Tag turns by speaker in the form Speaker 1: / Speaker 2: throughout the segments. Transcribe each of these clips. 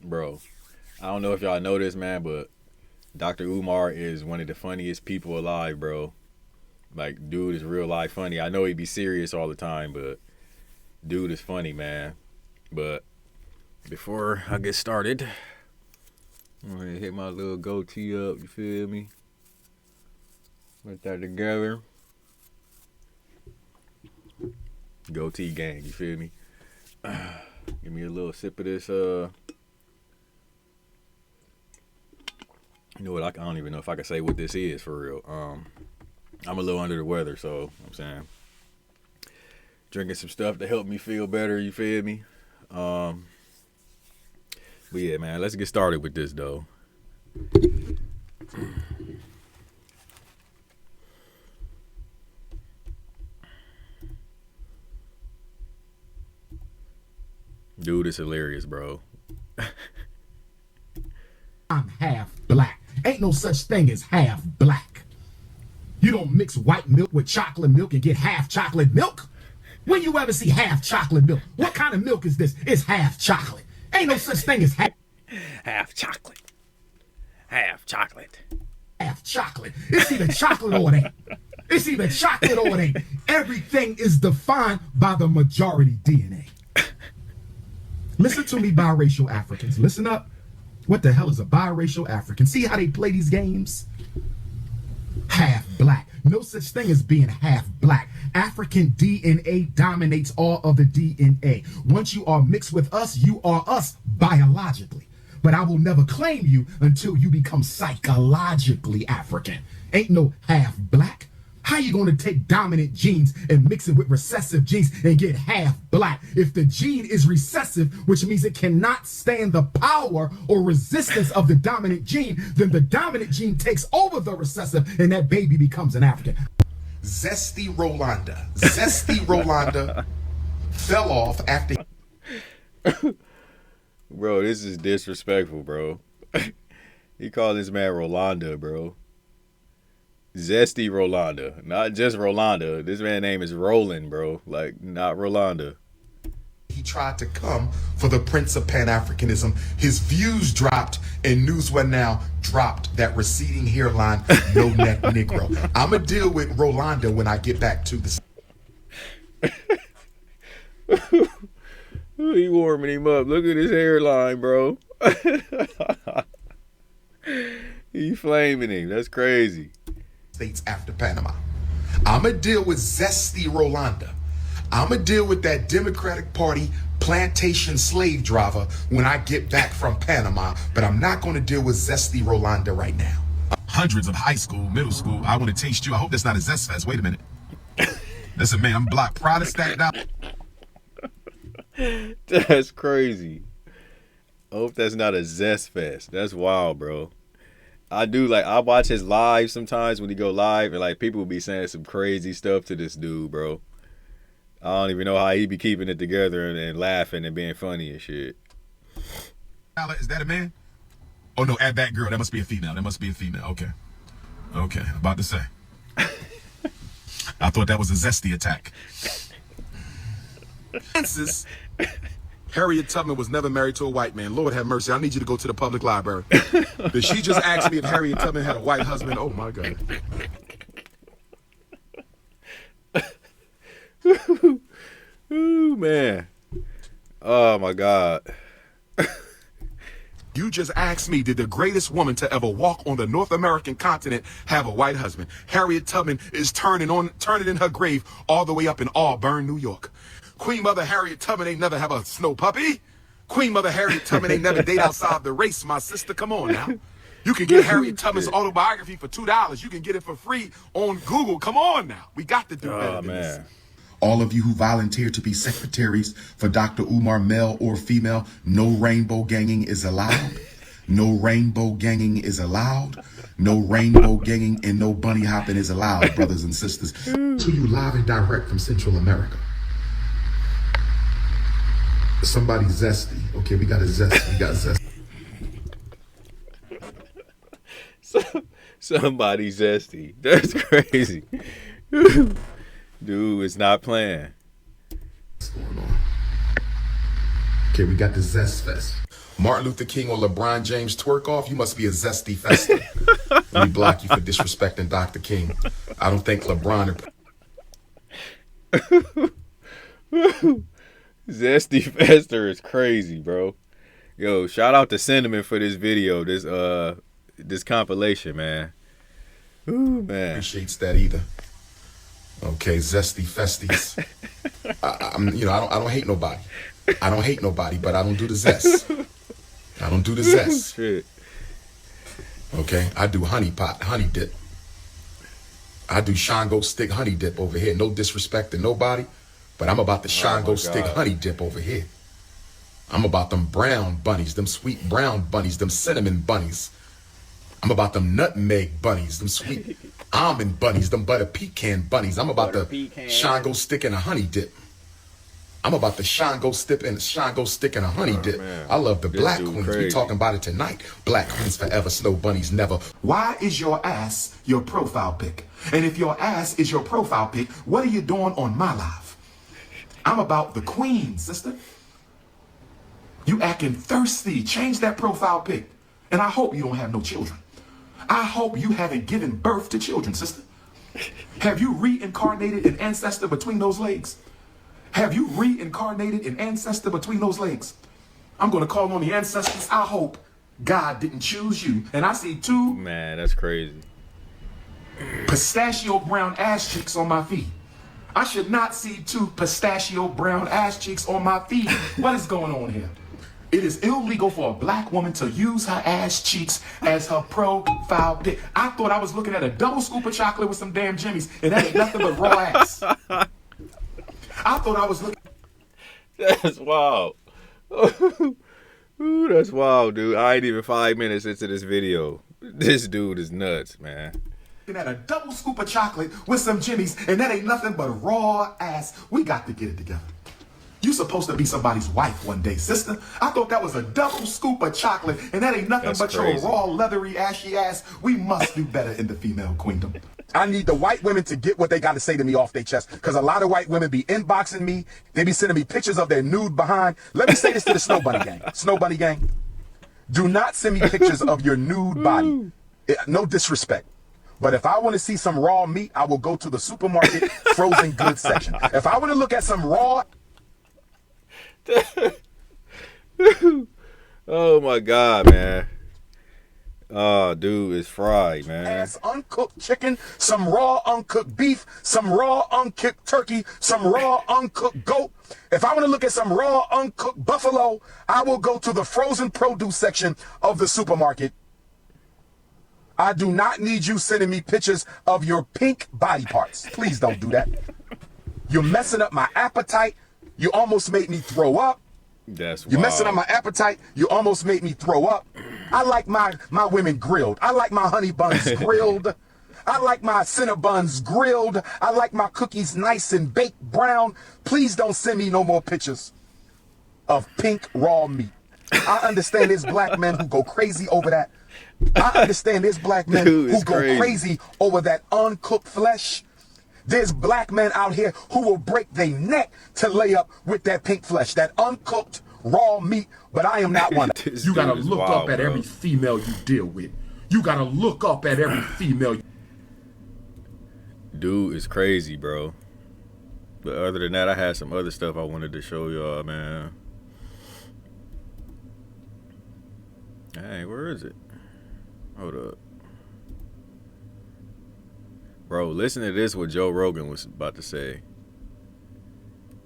Speaker 1: Bro, I don't know if y'all know this, man, but Dr. Umar is one of the funniest people alive, bro. Like, dude is real life funny. I know he be serious all the time, but dude is funny, man. But before I get started, I'm gonna hit my little goatee up, you feel me? Put that together. Goatee gang, you feel me? Give me a little sip of this, you know what, I don't even know if I can say what this is for real. I'm a little under the weather, so I'm saying drinking some stuff to help me feel better, you feel me? But yeah, man, let's get started with this though. Dude, it's hilarious, bro.
Speaker 2: I'm half black. Ain't no such thing as half black. You don't mix white milk with chocolate milk and get half chocolate milk. When you ever see half chocolate milk? What kind of milk is this? It's half chocolate. Ain't no such thing as
Speaker 1: Half chocolate. Half chocolate.
Speaker 2: Half chocolate. It's either chocolate or it ain't. It's either chocolate or it ain't. Everything is defined by the majority DNA. Listen to me, biracial Africans. Listen up. What the hell is a biracial African? See how they play these games? Half black. No such thing as being half black. African DNA dominates all of the DNA. Once you are mixed with us, you are us biologically. But I will never claim you until you become psychologically African. Ain't no half black. How you going to take dominant genes and mix it with recessive genes and get half black? If the gene is recessive, which means it cannot stand the power or resistance of the dominant gene, then the dominant gene takes over the recessive and that baby becomes an African.
Speaker 3: Zesty Rolanda fell off after.
Speaker 1: Bro, this is disrespectful, bro. He called this man Rolanda, bro. Zesty Rolanda, not just Rolanda. This man's name is Roland, bro. Like, not Rolanda.
Speaker 3: He tried to come for the Prince of Pan-Africanism. His views dropped, and News One Now dropped that receding hairline, no neck Negro. I'ma deal with Rolanda when I get back to the.
Speaker 1: He warming him up. Look at his hairline, bro. He flaming him. That's crazy.
Speaker 3: States after Panama. I'ma deal with Zesty Rolanda. I'ma deal with that Democratic Party plantation slave driver when I get back from Panama, but I'm not going to deal with Zesty Rolanda right now.
Speaker 4: Hundreds of high school, middle school. I want to taste you. I hope that's not a Zest Fest. Wait a minute. Listen, man, I'm block Protestant now.
Speaker 1: That's crazy. I hope that's not a Zest Fest. That's wild, bro. I watch his live sometimes when he go live, and like people will be saying some crazy stuff to this dude, bro. I don't even know how he be keeping it together and laughing and being funny and shit.
Speaker 4: Is that a man? Oh no, add that girl. That must be a female. Okay. Okay, about to say. I thought that was a zesty attack.
Speaker 5: Francis, Harriet Tubman was never married to a white man. Lord have mercy. I need you to go to the public library. Did she just ask me if Harriet Tubman had a white husband? Oh my God.
Speaker 1: Ooh, man. Oh my God.
Speaker 5: You just asked me, did the greatest woman to ever walk on the North American continent have a white husband? Harriet Tubman is turning in her grave all the way up in Auburn, New York. Queen Mother Harriet Tubman ain't never have a snow puppy. Queen Mother Harriet Tubman ain't never date outside the race, my sister. Come on now. You can get Harriet Tubman's autobiography for $2. You can get it for free on Google. Come on now. We got to do better than this.
Speaker 3: All of you who volunteered to be secretaries for Dr. Umar, male or female, no rainbow ganging is allowed. No rainbow ganging is allowed. No rainbow ganging and no bunny hopping is allowed, brothers and sisters. To you live and direct from Central America. Somebody zesty. Okay, we got a zesty. We got zesty.
Speaker 1: Somebody zesty. That's crazy. Dude, it's not playing.
Speaker 3: What's going on? Okay, we got the Zest Fest.
Speaker 5: Martin Luther King or LeBron James twerk off, you must be a zesty fester. Let me block you for disrespecting Dr. King. I don't think LeBron...
Speaker 1: Zesty Fester is crazy, bro. Yo, shout out to Cinnamon for this video, this compilation, man. Ooh, man.
Speaker 5: Appreciates that either. Okay, zesty festies. I don't hate nobody. I don't hate nobody, but I don't do the zest. I don't do the zest.
Speaker 1: Shit.
Speaker 5: Okay, I do honey dip. I do Shango stick honey dip over here. No disrespect to nobody, but I'm about the Shango stick honey dip over here. I'm about them brown bunnies, them sweet brown bunnies, them cinnamon bunnies. I'm about them nutmeg bunnies, them sweet almond bunnies, them butter pecan bunnies. I'm about the Shango stick and a honey dip. I'm about the Shango stick and a honey dip.
Speaker 1: Man.
Speaker 5: I love the
Speaker 1: This
Speaker 5: black
Speaker 1: dude
Speaker 5: queens.
Speaker 1: crazy.
Speaker 5: We talking about it tonight. Black queens forever, snow bunnies never. Why is your ass your profile pic? And if your ass is your profile pic, what are you doing on my live? I'm about the queen, sister. You acting thirsty. Change that profile pic. And I hope you don't have no children. I hope you haven't given birth to children, sister. Have you reincarnated an ancestor between those legs? Have you reincarnated an ancestor between those legs? I'm going to call on the ancestors. I hope God didn't choose you. And I see two
Speaker 1: Man, that's crazy.
Speaker 5: pistachio brown ass cheeks on my feet. I should not see two pistachio brown ass cheeks on my feet. What is going on here? It is illegal for a black woman to use her ass cheeks as her profile pic. I thought I was looking at a double scoop of chocolate with some damn jimmies, and that ain't nothing but raw ass. I thought I was looking
Speaker 1: That's wild. Ooh, that's wild, dude. I ain't even 5 minutes into this video. This dude is nuts, man.
Speaker 5: at a double scoop of chocolate with some jimmies, and that ain't nothing but raw ass. We got to get it together. You supposed to be somebody's wife one day, sister. I thought that was a double scoop of chocolate, and that ain't nothing
Speaker 1: That's
Speaker 5: but
Speaker 1: crazy.
Speaker 5: your raw, leathery, ashy ass. We must do better in the female queendom. I need the white women to get what they got to say to me off their chest, because a lot of white women be inboxing me. They be sending me pictures of their nude behind. Let me say this to the Snow Bunny gang. Snow Bunny gang, do not send me pictures of your nude body. No disrespect. But if I want to see some raw meat, I will go to the supermarket frozen goods section. If I want to look at some raw...
Speaker 1: Oh my God, man. Oh, dude, it's fried, man.
Speaker 5: ass uncooked chicken, some raw uncooked beef, some raw uncooked turkey, some raw uncooked goat. If I want to look at some raw uncooked buffalo, I will go to the frozen produce section of the supermarket. I do not need you sending me pictures of your pink body parts. Please don't do that. You're messing up my appetite. You almost made me throw up.
Speaker 1: That's
Speaker 5: You're messing up
Speaker 1: wild.
Speaker 5: my appetite. You almost made me throw up. I like my women grilled. I like my honey buns grilled. I like my Cinnabons grilled. I like my cookies nice and baked brown. Please don't send me no more pictures of pink raw meat. I understand there's black men who go crazy over that. I understand there's black men
Speaker 1: Dude,
Speaker 5: who
Speaker 1: it's
Speaker 5: go
Speaker 1: crazy.
Speaker 5: crazy over that uncooked flesh. There's black men out here who will break their neck to lay up with that pink flesh, that uncooked raw meat, but I am not one.
Speaker 1: This
Speaker 2: You gotta
Speaker 1: dude is
Speaker 2: look
Speaker 1: wild,
Speaker 2: up at
Speaker 1: bro.
Speaker 2: every female you deal with. You gotta look up at every female.
Speaker 1: Dude is crazy, bro. But other than that, I had some other stuff I wanted to show y'all, man. Hey, where is it? Hold up. Bro, listen to this, what Joe Rogan was about to say.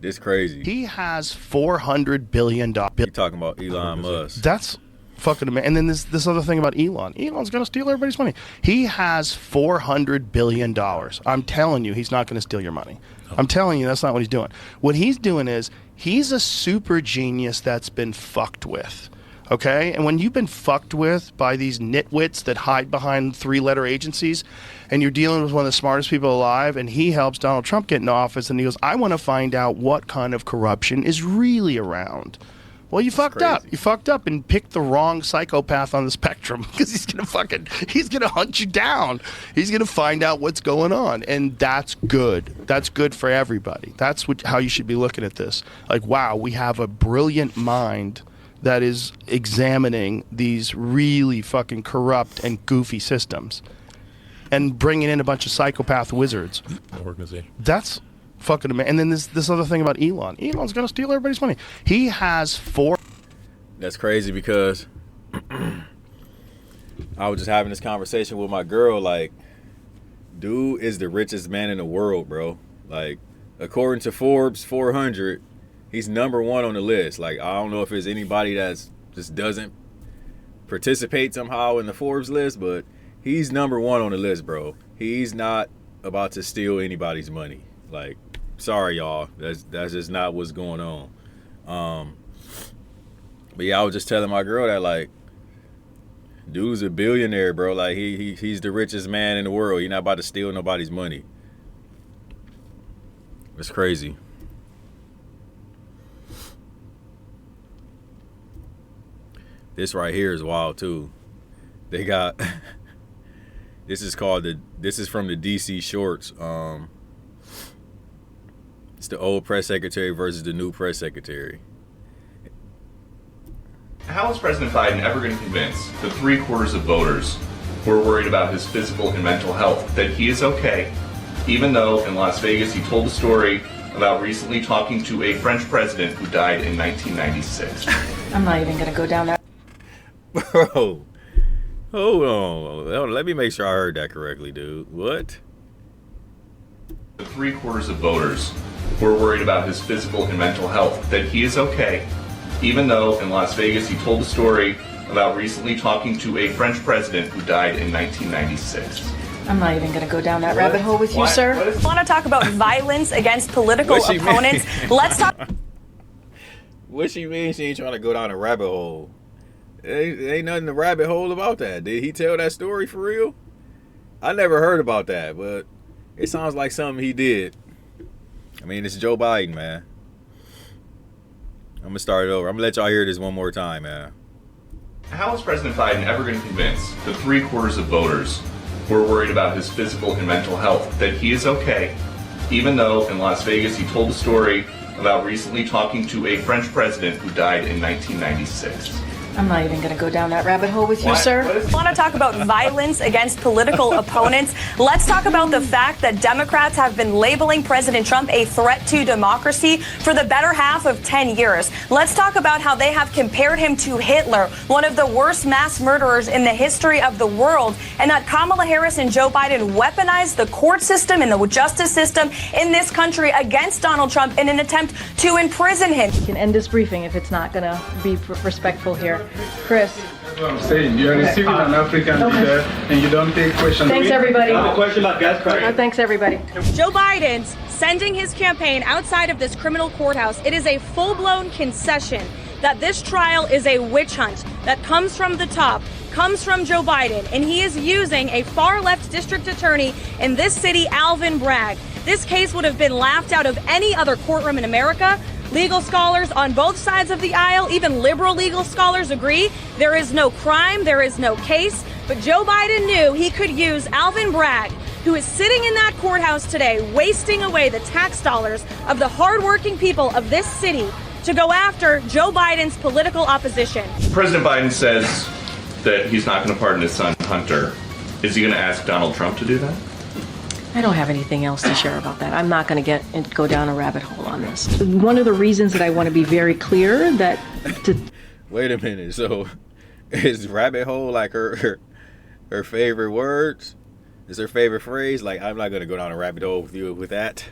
Speaker 1: This crazy.
Speaker 6: He has $400 billion.
Speaker 1: He talking about Elon Musk.
Speaker 6: That's fucking amazing. And then this other thing about Elon. Elon's going to steal everybody's money. He has $400 billion. I'm telling you, he's not going to steal your money. I'm telling you, that's not what he's doing. What he's doing is he's a super genius that's been fucked with. Okay? And when you've been fucked with by these nitwits that hide behind three-letter agencies, and you're dealing with one of the smartest people alive, and he helps Donald Trump get into office, and he goes, I want to find out what kind of corruption is really around. Well, you fucked up.
Speaker 1: crazy.
Speaker 6: You fucked up and picked the wrong psychopath on the spectrum, because he's gonna hunt you down. He's gonna find out what's going on, and that's good. That's good for everybody. That's how you should be looking at this. Like, wow, we have a brilliant mind that is examining these really fucking corrupt and goofy systems and bringing in a bunch of psychopath wizards.
Speaker 7: Organization.
Speaker 6: That's fucking amazing. And then this other thing about Elon. Elon's going to steal everybody's money. He has four.
Speaker 1: That's crazy because I was just having this conversation with my girl. Like, dude is the richest man in the world, bro. Like, according to Forbes 400, he's number one on the list. Like, I don't know if there's anybody that's just doesn't participate somehow in the Forbes list, but he's number one on the list, bro. He's not about to steal anybody's money. Like, sorry, y'all. That's just not what's going on. But yeah, I was just telling my girl that, like, dude's a billionaire, bro. Like, he's the richest man in the world. He's not about to steal nobody's money. It's crazy. This right here is wild too. They got this is from the DC Shorts. It's the old press secretary versus the new press secretary.
Speaker 8: How is President Biden ever going to convince the 3/4 of voters who are worried about his physical and mental health that he is okay, even though in Las Vegas he told a story about recently talking to a French president who died in 1996?
Speaker 9: I'm not even going to go down that.
Speaker 1: Bro, hold on. Let me make sure I heard that correctly, dude. What?
Speaker 8: The 3/4 of voters who are worried about his physical and mental health that he is okay, even though in Las Vegas he told a story about recently talking to a French president who died in 1996.
Speaker 9: I'm not even going to go down that rabbit hole with you, sir.
Speaker 10: Want to talk about violence against political opponents? Let's talk.
Speaker 1: What she mean she ain't trying to go down a rabbit hole? Ain't nothing to rabbit hole about that. Did he tell that story for real? I never heard about that, but it sounds like something he did. I mean, it's Joe Biden, man. I'm going to start it over. I'm going to let y'all hear this one more time, man.
Speaker 8: How is President Biden ever going to convince the 3/4 of voters who are worried about his physical and mental health that he is okay, even though in Las Vegas he told a story about recently talking to a French president who died in 1996?
Speaker 9: I'm not even going to go down that rabbit hole with you, sir.
Speaker 10: Want to talk about violence against political opponents? Let's talk about the fact that Democrats have been labeling President Trump a threat to democracy for the better half of 10 years. Let's talk about how they have compared him to Hitler, one of the worst mass murderers in the history of the world, and that Kamala Harris and Joe Biden weaponized the court system and the justice system in this country against Donald Trump in an attempt to imprison him.
Speaker 9: You can end this briefing if it's not going to be respectful here. Chris.
Speaker 11: That's what I'm saying. You're receiving an African leader and you don't take questions.
Speaker 9: Thanks, everybody.
Speaker 11: I have a question about gas prices.
Speaker 9: Thanks, everybody.
Speaker 10: Joe Biden's sending his campaign outside of this criminal courthouse. It is a full-blown concession that this trial is a witch hunt that comes from the top, comes from Joe Biden, and he is using a far-left district attorney in this city, Alvin Bragg. This case would have been laughed out of any other courtroom in America. Legal scholars on both sides of the aisle, even liberal legal scholars, agree there is no crime, there is no case. But Joe Biden knew he could use Alvin Bragg, who is sitting in that courthouse today, wasting away the tax dollars of the hardworking people of this city, to go after Joe Biden's political opposition.
Speaker 8: President Biden says that he's not going to pardon his son, Hunter. Is he going to ask Donald Trump to do that?
Speaker 9: I don't have anything else to share about that. I'm not going to go down a rabbit hole on this. One of the reasons that I want to be very clear that
Speaker 1: Wait a minute. So is rabbit hole like her favorite words? Is her favorite phrase? Like, I'm not going to go down a rabbit hole with you with that.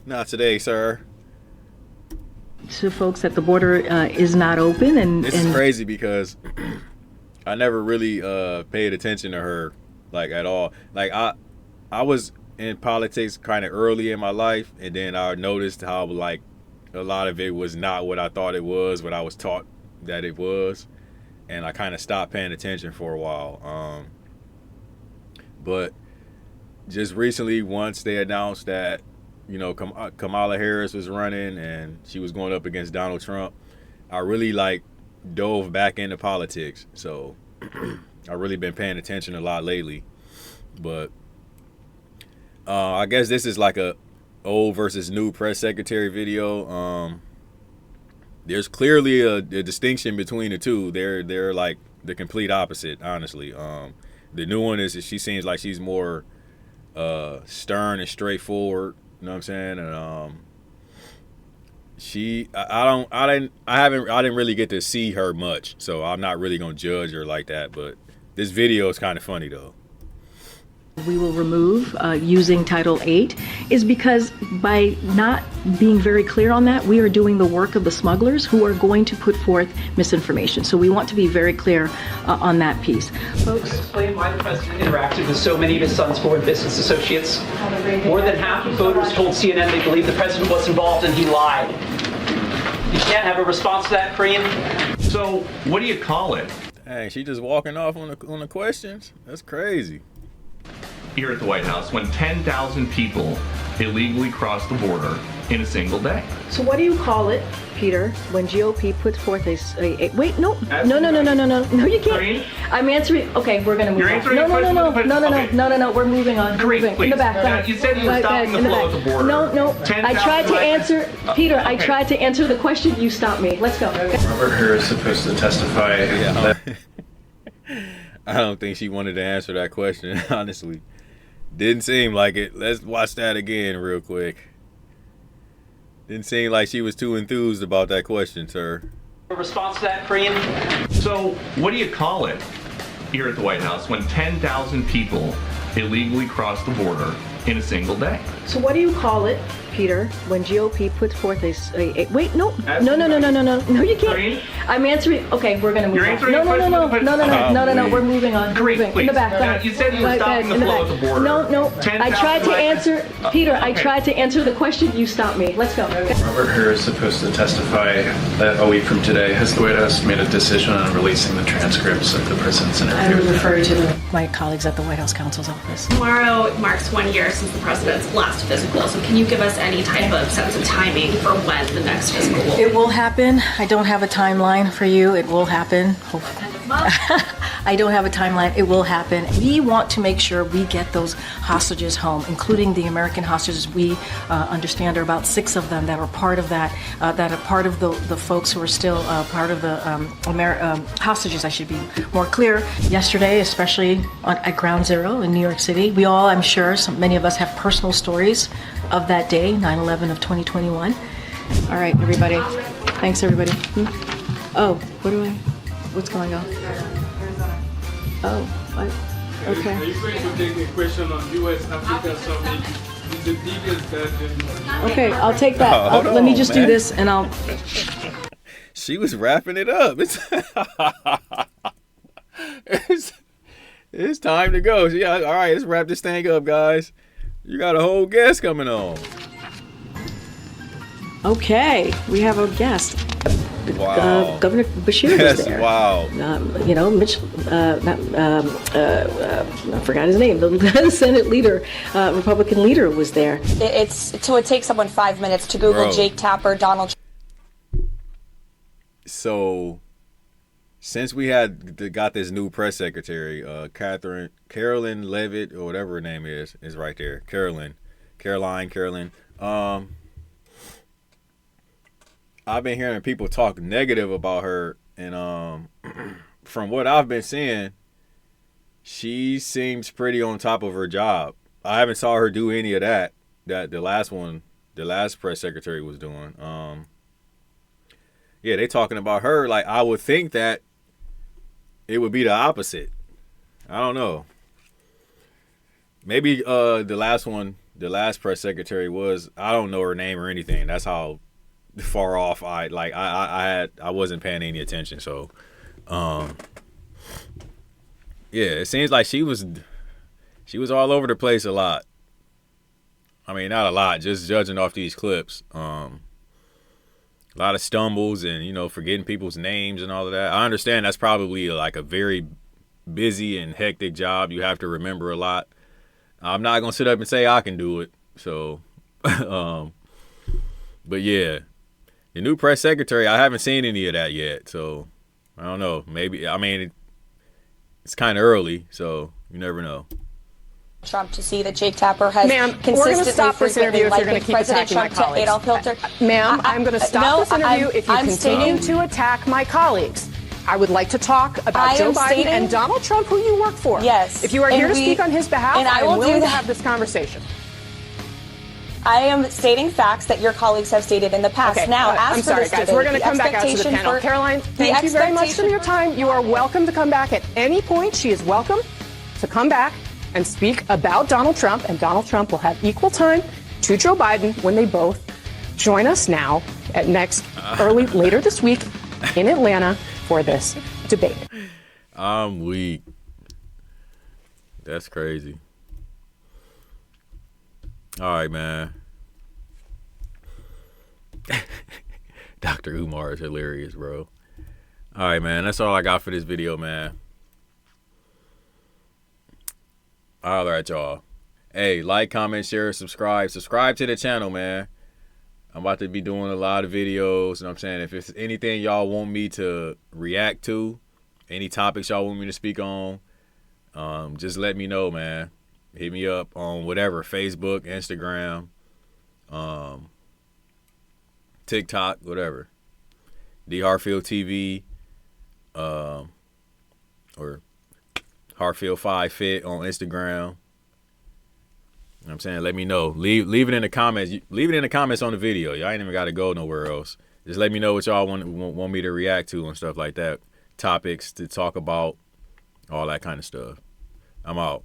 Speaker 1: Not today, sir.
Speaker 9: to folks that the border is not open, and
Speaker 1: this is crazy because I never really paid attention to her like at all. Like I was in politics kind of early in my life, and then I noticed how like a lot of it was not what I thought it was, what I was taught that it was, and I kind of stopped paying attention for a while. But just recently, once they announced that, you know, Kamala Harris was running and she was going up against Donald Trump, I really like dove back into politics. So I've really been paying attention a lot lately. But I guess this is like a old versus new press secretary video. there's clearly a distinction between the two. They're like the complete opposite, honestly. The new one is she seems like she's more stern and straightforward. You know what I'm saying? And I didn't really get to see her much, so I'm not really gonna judge her like that. But this video is kind of funny though.
Speaker 9: We will remove using Title VIII is because by not being very clear on that, we are doing the work of the smugglers who are going to put forth misinformation. So we want to be very clear on that piece. Folks,
Speaker 7: explain why the president interacted with so many of his son's foreign business associates. More than half of voters told CNN they believe the president was involved and he lied. You can't have a response to that, Karine.
Speaker 8: So, what do you call it?
Speaker 1: Hey, she just walking off on the questions? That's crazy.
Speaker 8: Here at the White House, when 10,000 people illegally cross the border in a single day.
Speaker 9: so what do you call it, Peter, when GOP puts forth a wait, no, you can't.
Speaker 8: Karine?
Speaker 9: I'm answering. Okay, we're gonna move
Speaker 8: You're
Speaker 9: on.
Speaker 8: answering
Speaker 9: No,
Speaker 8: the question with the question? Okay.
Speaker 9: no, we're moving on. We're
Speaker 8: Karine,
Speaker 9: moving.
Speaker 8: please.
Speaker 9: In the back.
Speaker 8: Now, you said you were stopping the
Speaker 9: in
Speaker 8: flow
Speaker 9: back.
Speaker 8: of the border.
Speaker 9: No.
Speaker 8: 10,000
Speaker 9: I tried to answer, Peter. I
Speaker 8: Okay.
Speaker 9: tried to answer the question. You stopped me. Let's go.
Speaker 11: Robert Hur is supposed to testify.
Speaker 1: I don't think she wanted to answer that question, honestly. Didn't seem like it. Let's watch that again real quick. Didn't seem like she was too enthused about that question, sir.
Speaker 7: A response to that, Karine.
Speaker 8: So, what do you call it here at the White House when 10,000 people illegally cross the border in a single day?
Speaker 9: So what do you call it, Peter, when GOP puts forth a wait, no, you can't.
Speaker 8: Karine?
Speaker 9: I'm answering. Okay, we're gonna move
Speaker 8: You're
Speaker 9: on.
Speaker 8: answering
Speaker 9: No,
Speaker 8: the question with the question?
Speaker 9: no, we're moving on.
Speaker 8: Karine,
Speaker 9: Moving. In
Speaker 8: please.
Speaker 9: the back.
Speaker 8: Now, you said you were stopping the
Speaker 9: in
Speaker 8: flow
Speaker 9: back.
Speaker 8: of the border.
Speaker 9: No. I tried to
Speaker 8: 10,000
Speaker 9: answer, Peter. I
Speaker 8: Okay.
Speaker 9: tried to answer the question. You stopped me. Let's go.
Speaker 11: Robert Hur is supposed to testify that a week from today. Has the White House made a decision on releasing the transcripts of the president's
Speaker 9: I
Speaker 11: interview?
Speaker 9: would refer you to my colleagues at the White House counsel's office.
Speaker 12: Tomorrow marks 1 year since the president's last physical. So can you give us any type of sense of timing for when the next physical will be?
Speaker 9: It will happen. I don't have a timeline for you. It will happen. I don't have a timeline. It will happen. We want to make sure we get those hostages home, including the American hostages. We understand there are about 6 of them that are part of that, that are part of the folks who are still part of the hostages. I should be more clear. Yesterday, especially at Ground Zero in New York City, we all, I'm sure, many of us have personal stories of that day, 9/11 of 2021. All right, everybody. Thanks, everybody. Oh, what's going on? Oh, okay.
Speaker 11: Are you going to take a question on U.S.-Africa summit? It's the biggest that
Speaker 9: Okay, I'll take that.
Speaker 1: Hold
Speaker 9: Let me
Speaker 1: on,
Speaker 9: just
Speaker 1: man.
Speaker 9: do this, and I'll.
Speaker 1: She was wrapping it up. It's time to go. Yeah, all right, let's wrap this thing up, guys. You got a whole guest coming on.
Speaker 9: Okay, we have a guest.
Speaker 1: Wow.
Speaker 9: Governor Bashir
Speaker 1: Yes,
Speaker 9: was there.
Speaker 1: wow.
Speaker 9: Mitch. I forgot his name. The Senate leader, Republican leader, was there.
Speaker 10: It takes someone 5 minutes to Google
Speaker 1: Bro.
Speaker 10: Jake Tapper, Donald.
Speaker 1: So, since we got this new press secretary, Karoline Leavitt, or whatever her name is right there. Karoline. I've been hearing people talk negative about her, and from what I've been seeing, she seems pretty on top of her job. I haven't saw her do any of that the last press secretary was doing. Yeah, they talking about her like I would think that it would be the opposite. I don't know. Maybe the last press secretary was, I don't know her name or anything. That's how far off I wasn't paying any attention. So yeah, it seems like she was all over the place a lot. I mean, not a lot, just judging off these clips. A lot of stumbles and, forgetting people's names and all of that. I understand that's probably like a very busy and hectic job. You have to remember a lot. I'm not going to sit up and say I can do it. So, but yeah, the new press secretary, I haven't seen any of that yet. So I don't know. Maybe, it's kind of early, so you never know.
Speaker 10: Trump to see that Jake Tapper has consistently,
Speaker 13: we're going to stop this interview if you're going to keep
Speaker 10: President
Speaker 13: attacking my
Speaker 10: Trump to
Speaker 13: colleagues.
Speaker 10: Adolf Hitler.
Speaker 13: Ma'am, I'm going to stop this interview if you continue
Speaker 10: stating,
Speaker 13: to attack my colleagues. I would like to talk about Joe Biden and Donald Trump, who you work for.
Speaker 10: Yes.
Speaker 13: If you are here to speak on his behalf,
Speaker 10: and
Speaker 13: I am willing to
Speaker 10: that.
Speaker 13: have this conversation.
Speaker 10: I am stating facts that your colleagues have stated in the past.
Speaker 13: Okay.
Speaker 10: Now, as
Speaker 13: I'm
Speaker 10: for
Speaker 13: sorry,
Speaker 10: this
Speaker 13: guys.
Speaker 10: debate,
Speaker 13: We're going to come back out to the
Speaker 10: expectation
Speaker 13: panel. Caroline, thank you very much for your time. You are welcome to come back at any point. She is welcome to come back and speak about Donald Trump, and Donald Trump will have equal time to Joe Biden when they both join us now at later this week in Atlanta for this debate.
Speaker 1: I'm weak. That's crazy. All right, man. Dr. Umar is hilarious, bro. All right, man. That's all I got for this video, man. All right, y'all. Hey, like, comment, share, subscribe. Subscribe to the channel, man. I'm about to be doing a lot of videos. You know what I'm saying? If it's anything y'all want me to react to, any topics y'all want me to speak on, just let me know, man. Hit me up on whatever, Facebook, Instagram, TikTok, whatever. D Hartfield TV, or Hartfield 5 Fit on Instagram. You know what I'm saying? Let me know. Leave it in the comments. Leave it in the comments on the video. Y'all ain't even got to go nowhere else. Just let me know what y'all want me to react to and stuff like that. Topics to talk about, all that kind of stuff. I'm out.